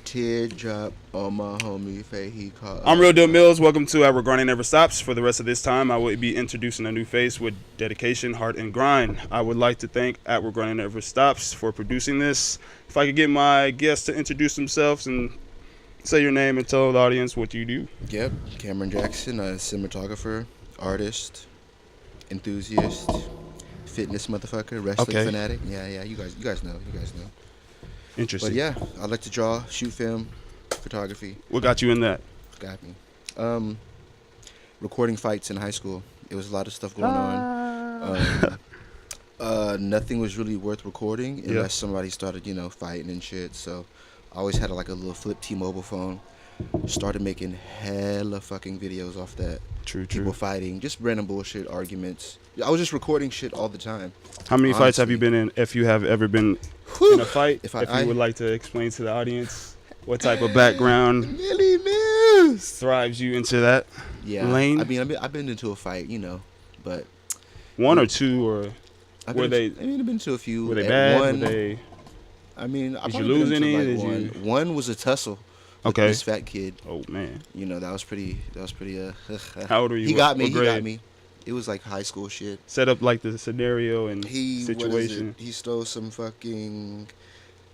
Teardrop on my homie face. He called. I'm Real Deal Mills. Welcome to Our Grinding Never Stops. For the rest of this time, I will be introducing a new face with dedication, heart, and grind. I would like to thank Our Grinding Never Stops for producing this. If I could get my guests to introduce themselves and say your name and tell the audience what you do. Yep, Kameron Jackson, a cinematographer, artist, enthusiast, fitness motherfucker, wrestling fanatic. Yeah, you guys know. Interesting. But yeah, I like to draw, shoot film, photography. What got you in that? Got me. Recording fights in high school. It was a lot of stuff going on. Nothing was really worth recording unless somebody started, fighting and shit. So I always had a little flip T-Mobile phone. Started making hella fucking videos off that. True. People fighting, just random bullshit arguments. I was just recording shit all the time. How many fights have you been in? If you have ever been in a fight, if you would like to explain to the audience what type of background thrives you into that lane. I mean, I've been into a fight, but one or two, or I've been to a few. Were they bad? One, were they? I mean, did you lose any? One was a tussle. Okay. This fat kid. Oh man. That was pretty. How old are you? He got me. It was like high school shit. Set up like the scenario and situation. He stole some fucking.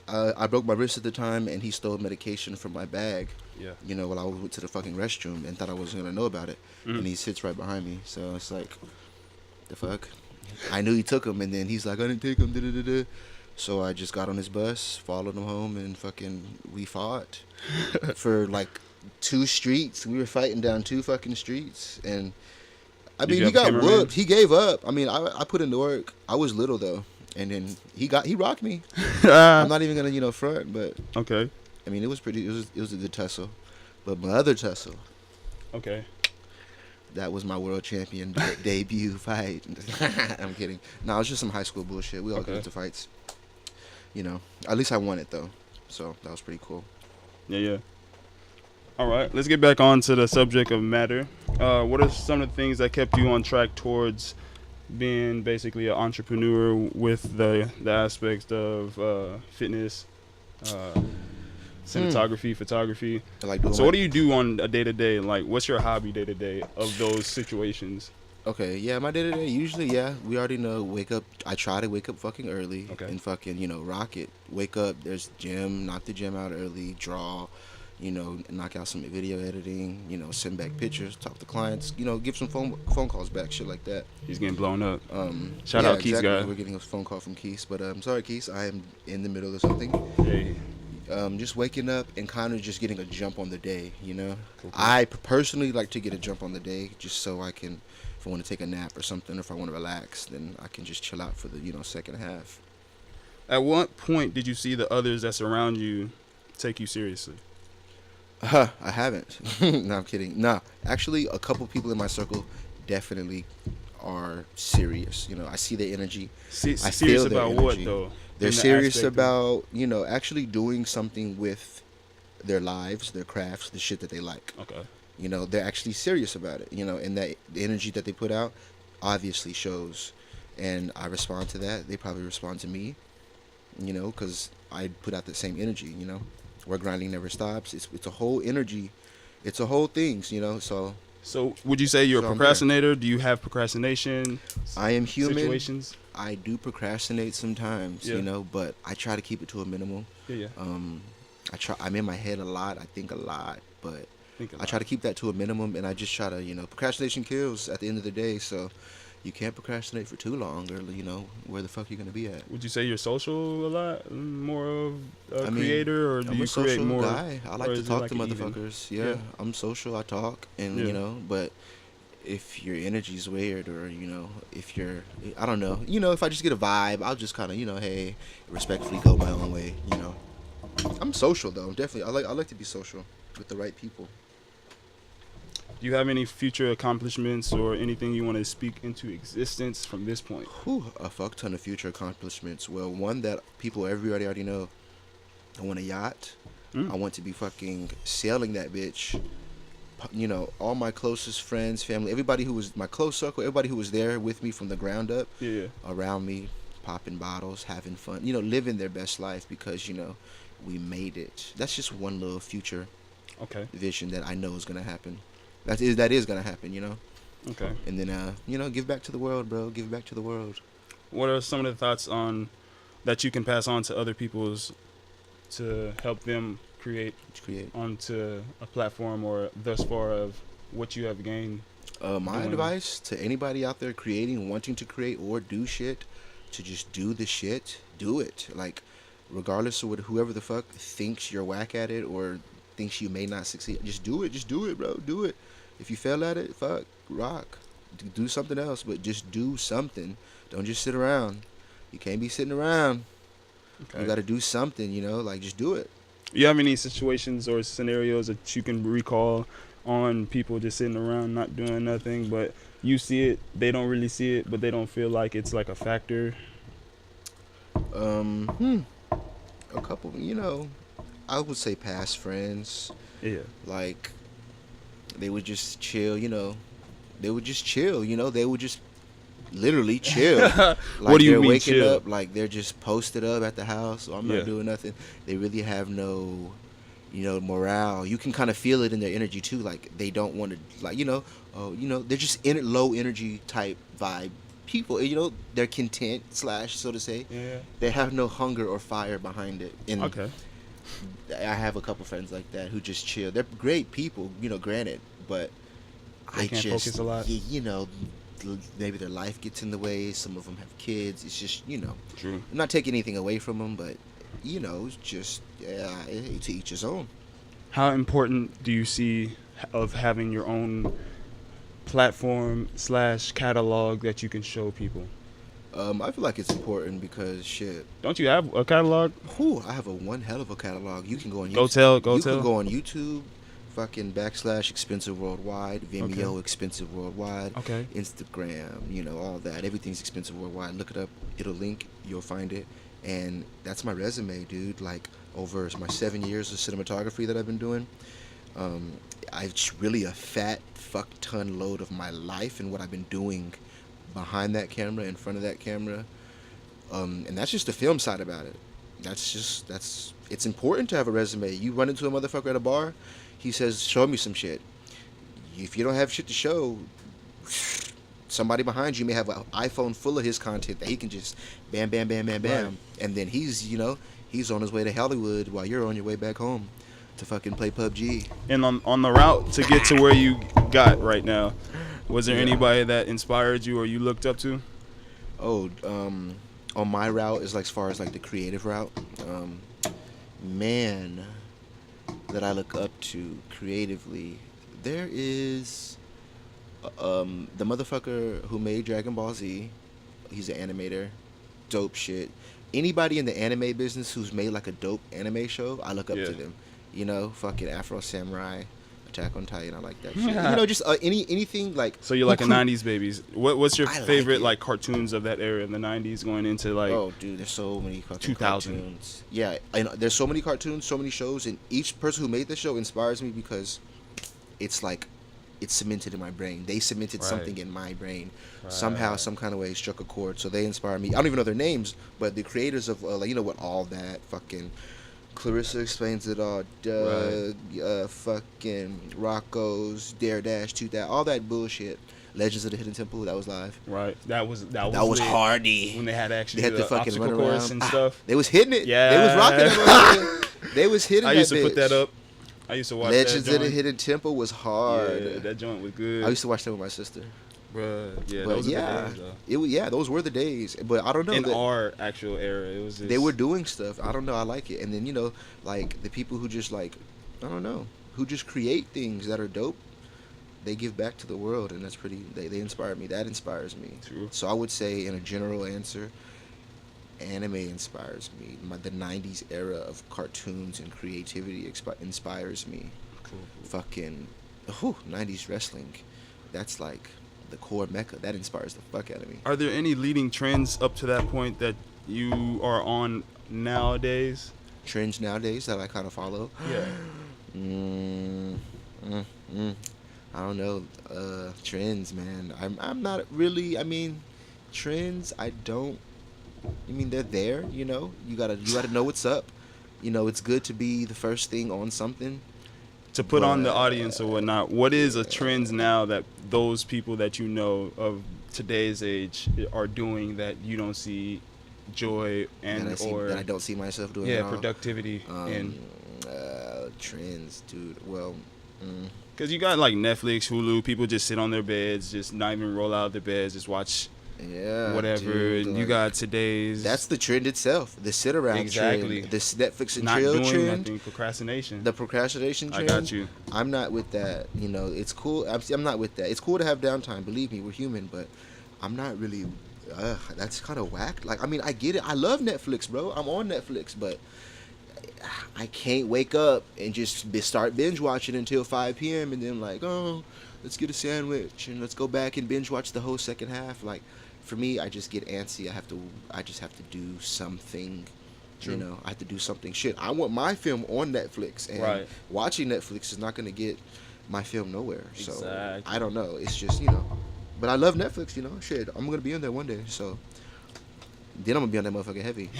I broke my wrist at the time, and he stole medication from my bag. Yeah. While I went to the fucking restroom and thought I wasn't gonna know about it, and he sits right behind me. So it's like, the fuck. I knew he took him, and then he's like, I didn't take him. Da-da-da-da. So I just got on his bus, followed him home, and we fought for like 2 streets. We were fighting down 2 fucking streets, and I mean, he got whooped. He gave up. I mean, I put in the work. I was little though, and then he rocked me. I'm not even gonna front, but okay. I mean, it was a good tussle, but my other tussle. Okay. That was my world champion debut fight. I'm kidding. No, it was just some high school bullshit. We all get into fights. At least I won it though, so that was pretty cool. Yeah. All right, let's get back on to the subject of matter. What are some of the things that kept you on track towards being basically an entrepreneur with the aspects of fitness, cinematography, photography? So what do you do on a day-to-day? Like, what's your hobby day-to-day of those situations? Okay, yeah, my day-to-day, usually, we already know, wake up, I try to wake up fucking early and fucking, rock it. Wake up, there's gym, knock the gym out early, draw, knock out some video editing, send back pictures, talk to clients, give some phone calls back, shit like that. He's getting blown up. Shout out Keith, guy. We're getting a phone call from Keith, but I'm sorry, Keith, I am in the middle of something. Hey. Just waking up and kind of just getting a jump on the day, Cool. I personally like to get a jump on the day just so I can, if I want to take a nap or something, if I want to relax, then I can just chill out for the, second half. At what point did you see the others that surround you take you seriously? I haven't. No, I'm kidding. Nah, actually, a couple people in my circle definitely are serious. I see their energy. I serious feel their about energy. what, though? They're serious about, actually doing something with their lives, their crafts, the shit that they like. Okay. They're actually serious about it, and that the energy that they put out obviously shows. And I respond to that. They probably respond to me, because I put out the same energy, Where grinding never stops. It's a whole energy. It's a whole thing, So would you say you're a procrastinator? Do you have procrastination? I am human. Situations? I do procrastinate sometimes, but I try to keep it to a minimum. Yeah. I'm in my head a lot. I think a lot, but I try to keep that to a minimum, and I just try to, procrastination kills at the end of the day, so you can't procrastinate for too long, or, where the fuck you going to be at. Would you say you're social a lot? More of a creator, or do you create more? I'm a social guy. I like to talk to motherfuckers. Yeah, I'm social. I talk, and, but if your energy's weird, or, if you're, I don't know, if I just get a vibe, I'll just kind of, hey, respectfully go my own way, I'm social, though. Definitely. I like to be social with the right people. Do you have any future accomplishments or anything you want to speak into existence from this point? A fuck ton of future accomplishments. Well, one that everybody already know. I want a yacht. I want to be fucking sailing that bitch. All my closest friends, family, everybody who was my close circle, everybody who was there with me from the ground up, around me, popping bottles, having fun, living their best life, because, we made it. That's just one little future Okay. vision that I know is gonna happen. That is gonna happen, you know. Okay. And then give back to the world, bro. Give back to the world. What are some of the thoughts on that you can pass on to other people's to help them create onto a platform or thus far of what you have gained? My advice to anybody out there creating, wanting to create or do shit, to just do the shit, do it. Like, regardless of whoever the fuck thinks you're whack at it or thinks you may not succeed, just do it. Just do it, bro. Do it. If you fail at it, fuck, rock. Do something else, but just do something. Don't just sit around. You can't be sitting around. Okay. You got to do something, like just do it. You have any situations or scenarios that you can recall on people just sitting around not doing nothing, but you see it, they don't really see it, but they don't feel like it's like a factor? A couple, I would say past friends. Yeah. Like, they would just chill, They would just chill, They would just literally chill. Like, what do you mean waking chill? up, like they're just posted up at the house. So I'm not doing nothing. They really have no, morale. You can kind of feel it in their energy too. Like, they don't want to, like, they're just in low energy type vibe people. They're content / so to say. Yeah. They have no hunger or fire behind it. And okay. I have a couple friends like that who just chill. They're great people, granted, but they can't focus a lot. Maybe their life gets in the way. Some of them have kids. It's just, True. I'm not taking anything away from them, but, it's just, to each his own. How important do you see of having your own platform / catalog that you can show people? I feel like it's important because shit. Don't you have a catalog? I have one hell of a catalog. You can go on YouTube. Go tell. You can go on YouTube, fucking / expensive worldwide, Vimeo expensive worldwide, Instagram, all that. Everything's expensive worldwide. Look it up. It'll link. You'll find it. And that's my resume, dude. Like, over my 7 years of cinematography that I've been doing, I've really a fat fuck ton load of my life and what I've been doing behind that camera, in front of that camera, and that's just the film side about it. It's important to have a resume. You run into a motherfucker at a bar, he says, show me some shit. If you don't have shit to show, somebody behind you may have an iPhone full of his content that he can just bam, bam, bam, bam, bam, right. And then he's on his way to Hollywood while you're on your way back home to fucking play PUBG. And on the route to get to where you got right now, was there anybody that inspired you or you looked up to? On my route is like, as far as like the creative route, man that I look up to creatively, there is the motherfucker who made Dragon Ball Z. He's an animator, dope shit. Anybody in the anime business who's made like a dope anime show, I look up to them. Fucking Afro Samurai, Attack on Titan, I like that shit. Just anything like. So you're like a 90s babies. What's your favorite like cartoons of that era in the 90s going into like? Oh, dude, there's so many fucking 2000 cartoons. Yeah, and there's so many cartoons, so many shows, and each person who made the show inspires me because it's like, it's cemented in my brain. They cemented something in my brain. Somehow, some kind of way, struck a chord. So they inspire me. I don't even know their names, but the creators of, what all that fucking. Clarissa Explains It All, Doug, fucking Rocco's, Dare Dash 2000, all that bullshit. Legends of the Hidden Temple, that was live. Right, that was hardy. When they had actually they had the fucking obstacle course and stuff. They was hitting it. Yeah, they was rocking it. They was hitting. I used to put that up. I used to watch Legends that of the Hidden Temple was hard. Yeah, that joint was good. I used to watch that with my sister. Bruh, yeah, but those were the days, those were the days. But I don't know. In our actual era, it was just... They were doing stuff. I don't know. I like it. And then, like, the people who just, like, I don't know, who just create things that are dope, they give back to the world, and that's pretty... They inspire me. That inspires me. True. So I would say, in a general answer, anime inspires me. The 90s era of cartoons and creativity inspires me. Cool. Fucking... 90s wrestling. That's, like... the core mecca that inspires the fuck out of me. Are there any leading trends up to that point that you are on nowadays? Trends nowadays that I kind of follow? Yeah. I don't know. Trends, man. I'm not really. I mean, trends. I don't. I mean, they're there. You gotta know what's up. You know, it's good to be the first thing on something. To put on the But, audience or whatnot, what is a trend now that those people that you know of today's age are doing that you don't see joy and that I don't see myself doing. Yeah, productivity in trends, dude. Well, because you got like Netflix, Hulu, people just sit on their beds, just not even roll out of their beds, just watch whatever. Dude, and like, you got today's. That's the trend itself. The sit around trend. This Netflix and not chill doing trend. nothing, procrastination. The procrastination trend. I got you. I'm not with that. You know, it's cool. I'm not with that. It's cool to have downtime. Believe me, we're human, but I'm not really. That's kind of whack. Like, I mean, I get it. I love Netflix, bro. I'm on Netflix, but I can't wake up and just start binge watching until 5 p.m. and then like, oh, let's get a sandwich and let's go back and binge watch the whole second half. Like, for me, I just get antsy. I just have to do something. True. You know, I have to do something. Shit, I want my film on Netflix, and watching Netflix is not gonna get my film nowhere. So I don't know. It's just, you know, but I love Netflix. You know, shit, I'm gonna be on there one day. So then I'm gonna be on that motherfucker heavy.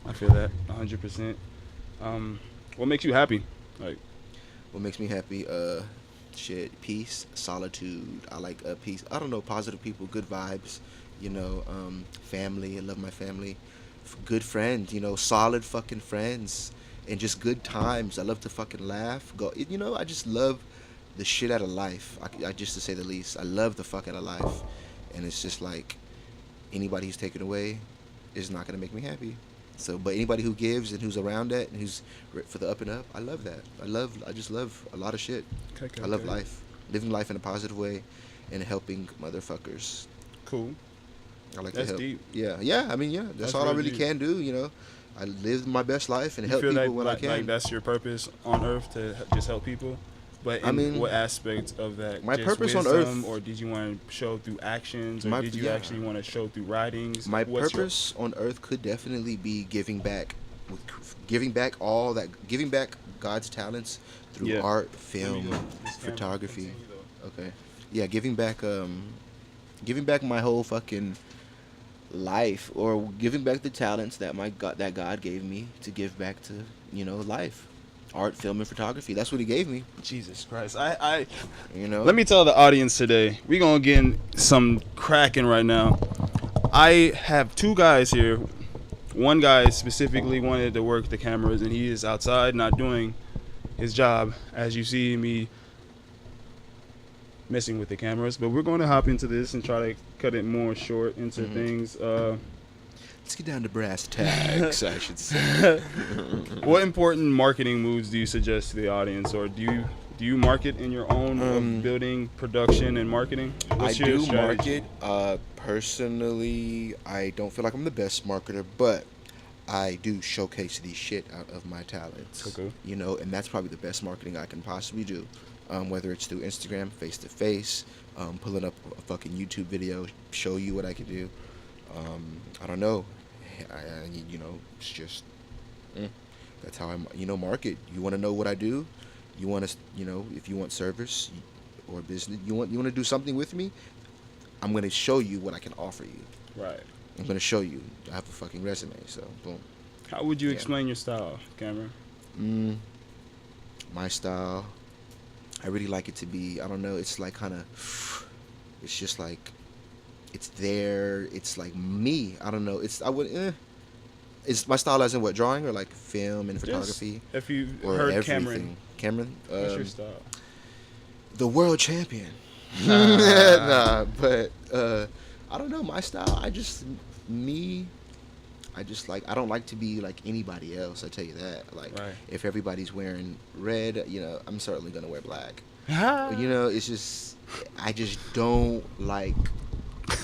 I feel that 100%. What makes you happy? Like, what makes me happy? Shit, peace, solitude. I like peace. I don't know, positive people, good vibes. You know, family. I love my family. Good friends. You know, solid fucking friends, and just good times. I love to fucking laugh. You know, I just love the shit out of life. I just, to say the least, I love the fuck out of life, and it's just like anybody who's taken away is not gonna make me happy. So, but anybody who gives and who's around that and who's for the up and up, I love that. I just love a lot of shit. I love life, living life in a positive way, and helping motherfuckers. Cool. I like That's to help. deep. Yeah. I mean, that's all I really can do. You know, I live my best life and help people when I can. Like that's your purpose on Earth, to just help people. But in what aspect of that? My just purpose wisdom, on Earth, or did you want to show through actions, or did you actually want to show through writings? My purpose on Earth could definitely be giving back God's talents through art, film, photography. Okay, yeah, giving back my whole fucking life, or giving back the talents that God gave me to give back to, you know, life. Art, film, and photography. That's what he gave me. Jesus Christ. I you know. Let me tell the audience today, we gonna get some cracking right now. I have two guys here. One guy specifically wanted to work the cameras, and he is outside not doing his job, as you see me messing with the cameras. But we're going to hop into this and try to cut it more short into things. Let's get down to brass tacks, I should say. What important marketing moves do you suggest to the audience, or do you market in your own building, production, and marketing? What's your strategy? Market. Personally, I don't feel like I'm the best marketer, but I do showcase the shit out of my talents. Okay. You know, and that's probably the best marketing I can possibly do. Whether it's through Instagram, face to face, pulling up a fucking YouTube video, show you what I can do. I don't know. You know, it's just that's how I market. You want to know what I do? You want to, you know, if you want service or business, you want to do something with me? I'm going to show you what I can offer you. Right. I'm going to show you. I have a fucking resume, so boom. How would you explain your style, Kameron? My style, I really like it to be, I don't know, it's like kind of, it's just like, it's there. It's like me. I don't know. It's my style as in what, drawing or like film and photography? Just if you or heard everything. Cameron. What's your style? The world champion. Nah, but I don't know my style. I don't like to be like anybody else. I tell you that. Like if everybody's wearing red, you know, I'm certainly gonna wear black. You know, it's just I just don't like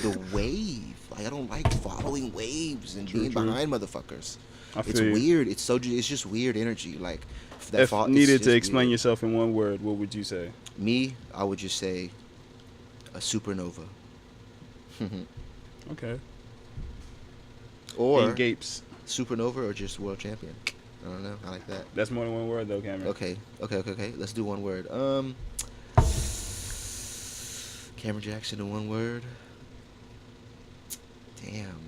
the wave. Like I don't like following waves and being behind motherfuckers. It's weird. It's just weird energy. Like if needed to explain yourself in one word, what would you say? Me, I would just say a supernova. Okay. Or in gapes. Supernova or just world champion. I don't know. I like that. That's more than one word though, Cameron. Okay. Let's do one word. Kameron Jackson in one word. Damn.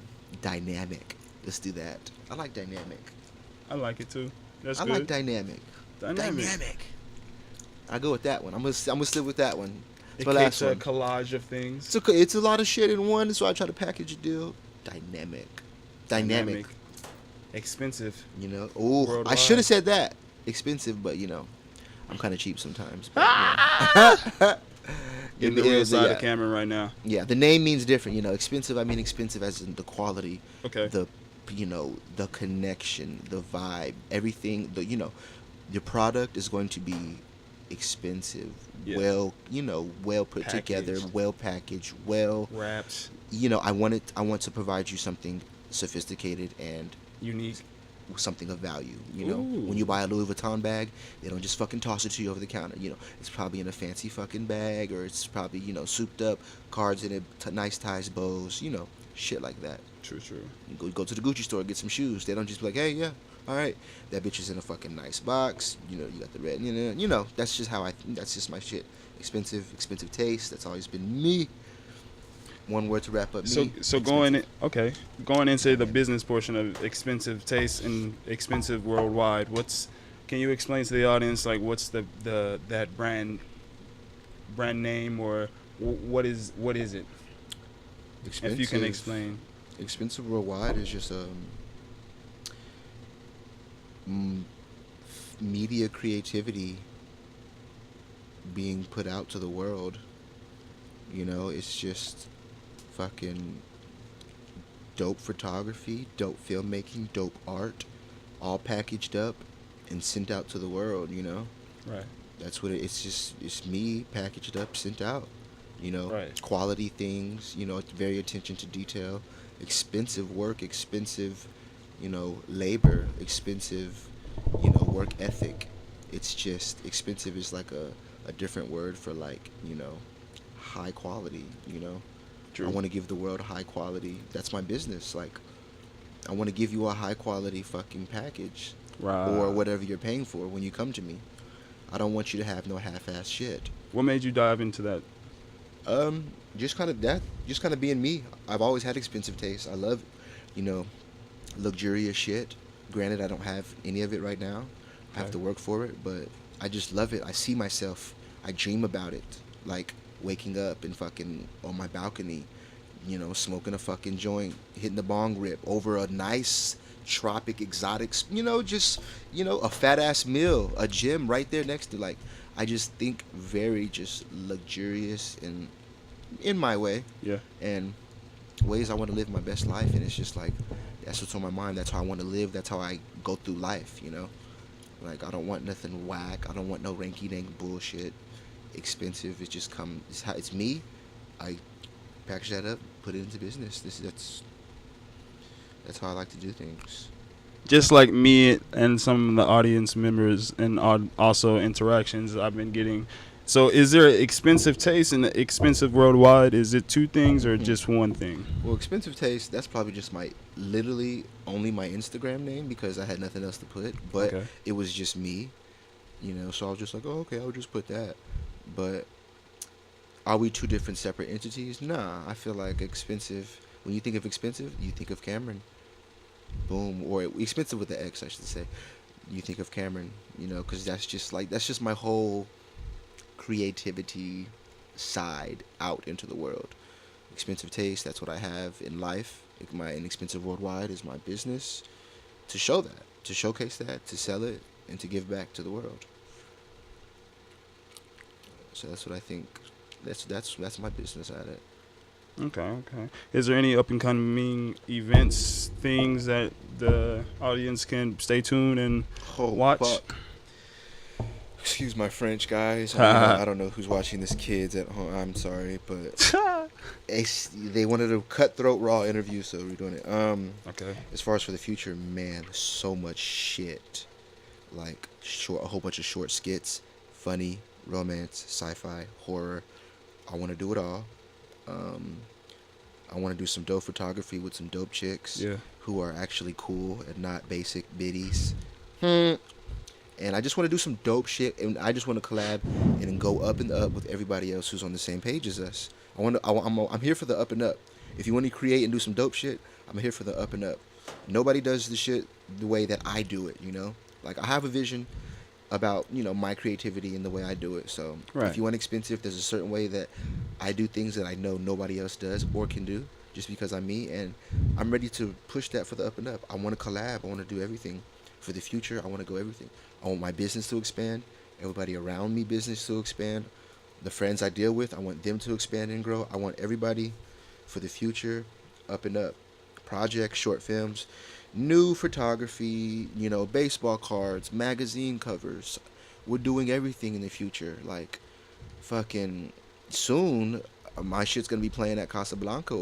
Dynamic. Let's do that. I like dynamic. I like it too. That's I good. like dynamic. Dynamic. I go with that one. I'm gonna stick with that one. It's It my creates last a one. collage of things. It's a lot of shit in one, so I try to package a deal. Dynamic. Expensive. You know. Oh, I Worldwide. should have said that. Expensive, but you know, I'm kind of cheap sometimes. But, yeah. In the real side of Cameron right now. Yeah, the name means different. You know, expensive. I mean expensive as in the quality. Okay. The, you know, the connection, the vibe, everything. The, you know, your product is going to be expensive. Yeah. Well, you know, well put together, Packaged. well packaged, well. Wraps. You know, I want to provide you something sophisticated and Unique. something of value. You know, Ooh. when you buy a Louis Vuitton bag, they don't just fucking toss it to you over the counter. You know, it's probably in a fancy fucking bag, or it's probably, you know, souped up, cards in it, nice ties, bows, you know, shit like that. True. You go to the Gucci store, get some shoes. They don't just be like, hey, yeah, all right, that bitch is in a fucking nice box. You know, you got the red. You know, that's just how that's just my shit. Expensive taste. That's always been me. One word to wrap up. So Expensive. going into the business portion of expensive taste and expensive worldwide. Can you explain to the audience like what's that brand name, or what is it? Expensive, If you can explain. Expensive worldwide is just media creativity being put out to the world. You know, it's just fucking dope photography, dope filmmaking, dope art, all packaged up and sent out to the world, you know? Right. That's what it's me packaged up, sent out, you know? Right. Quality things, you know, it's very attention to detail, expensive work, expensive, you know, labor, expensive, you know, work ethic. It's just, expensive is like a different word for like, you know, high quality, you know? True. I want to give the world high quality. That's my business. Like, I want to give you a high quality fucking package, Right. or whatever you're paying for when you come to me. I don't want you to have no half-ass shit. What made you dive into that? Just kind of being me. I've always had expensive taste. I love, you know, luxurious shit. Granted, I don't have any of it right now. I have Okay. to work for it, but I just love it. I see myself. I dream about it. Like, waking up and fucking on my balcony, you know, smoking a fucking joint, hitting the bong rip over a nice tropic exotic, you know, just, you know, a fat ass meal, a gym right there next to, like, I just think very just luxurious and in my way, Yeah. and ways I want to live my best life. And it's just like, that's what's on my mind. That's how I want to live. That's how I go through life, you know? Like, I don't want nothing whack. I don't want no ranky-dank bullshit. Expensive. It's me. I package that up, put it into business. That's how I like to do things. Just like me and some of the audience members and also interactions I've been getting. So is there expensive taste and expensive worldwide? Is it two things or just one thing? Well, expensive taste, that's probably just literally only my Instagram name, because I had nothing else to put. But Okay. It was just me, you know, so I was just like, oh, okay, I'll just put that. But are we two different separate entities? Nah, I feel like expensive, when you think of expensive, you think of Cameron. Boom. Or expensive with the X, I should say. You think of Cameron, you know, because that's just my whole creativity side out into the world. Expensive taste, that's what I have in life. My inexpensive worldwide is my business, to show that, to showcase that, to sell it, and to give back to the world. So that's what I think. That's my business at it. Okay. Is there any up and coming events, things that the audience can stay tuned and watch? Fuck. Excuse my French, guys. I don't know who's watching this. Kids at home. I'm sorry, but they wanted a cutthroat raw interview, so we're doing it. Okay. As far as for the future, man, so much shit. Like a whole bunch of short skits, funny, romance, sci-fi, horror. I want to do it all. I want to do some dope photography with some dope chicks who are actually cool and not basic biddies. And I just want to do some dope shit, and I just want to collab and go up and up with everybody else who's on the same page as us. I'm here for the up and up. If you want to create and do some dope shit, I'm here for the up and up. nobody does the shit the way that I do it, you know? Like, I have a vision about, you know, my creativity and the way I do it. So if you want expensive, there's a certain way that I do things that I know nobody else does or can do just because I'm me, and I'm ready to push that for the up and up. I want to collab. I want to do everything for the future. I want to go everything. I want my business to expand, everybody around me business to expand, the friends I deal with, I want them to expand and grow. I want everybody for the future up and up. Projects, short films, new photography, you know, baseball cards, magazine covers. We're doing everything in the future. Like, fucking soon, my shit's gonna be playing at Casablanca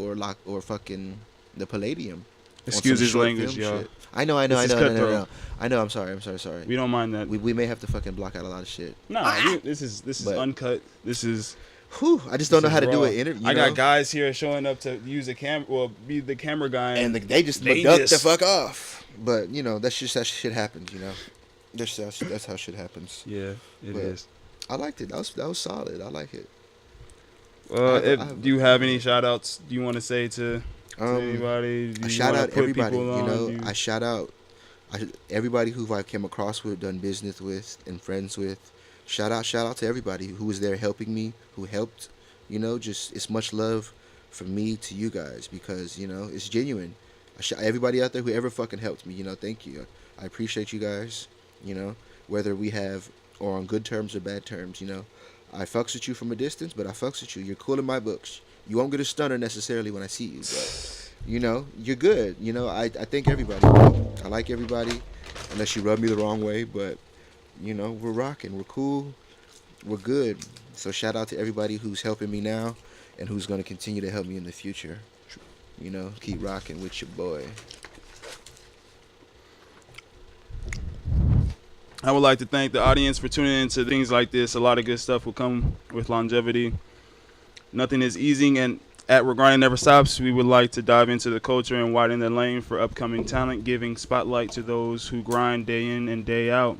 or fucking the Palladium. Excuse his language, yo. I know. No. I'm sorry. We don't mind that. We may have to fucking block out a lot of shit. Nah, this is uncut. This is. Whew, I just don't know how to do it. I got guys here showing up to use a camera, well, be the camera guy, and they just duck the fuck off. But you know, that's just how shit happens. You know, that's how shit happens. Yeah, it is. I liked it. That was solid. I like it. Do you have any shout outs you want to say to anybody? I shout out everybody. You know, I shout out everybody who I came across with, done business with, and friends with. Shout out to everybody who was there helping me, who helped. You know, just it's much love from me to you guys because, you know, it's genuine. Everybody out there who ever fucking helped me, you know, thank you. I appreciate you guys, you know, whether we have or on good terms or bad terms, you know. I fucks with you from a distance, but I fucks with you. You're cool in my books. You won't get a stunner necessarily when I see you, but, you know, you're good. You know, I thank everybody. I like everybody, unless you rub me the wrong way, but, you know, we're rocking. We're cool. We're good. So shout out to everybody who's helping me now and who's going to continue to help me in the future. You know, keep rocking with your boy. I would like to thank the audience for tuning into things like this. A lot of good stuff will come with longevity. Nothing is easy, and at Regarding Never Stops, we would like to dive into the culture and widen the lane for upcoming talent, giving spotlight to those who grind day in and day out.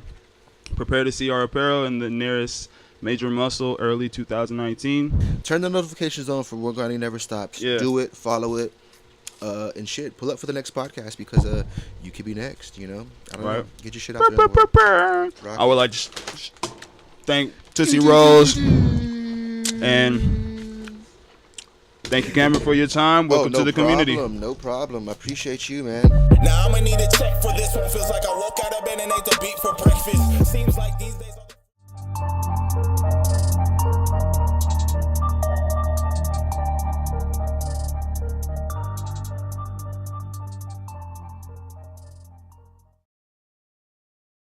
Prepare to see our apparel in the nearest major muscle early 2019. Turn the notifications on for Regarding Never Stops. Yeah. Do it, follow it, and shit. Pull up for the next podcast because you could be next, you know? I don't know. Get your shit out there. I would like to thank Tootsie Rolls and thank you, Cameron, for your time. Welcome to the community. No problem. I appreciate you, man. Now I'ma need a check for this one. Feels like I woke out of bed and ate the beat for breakfast. Seems like these days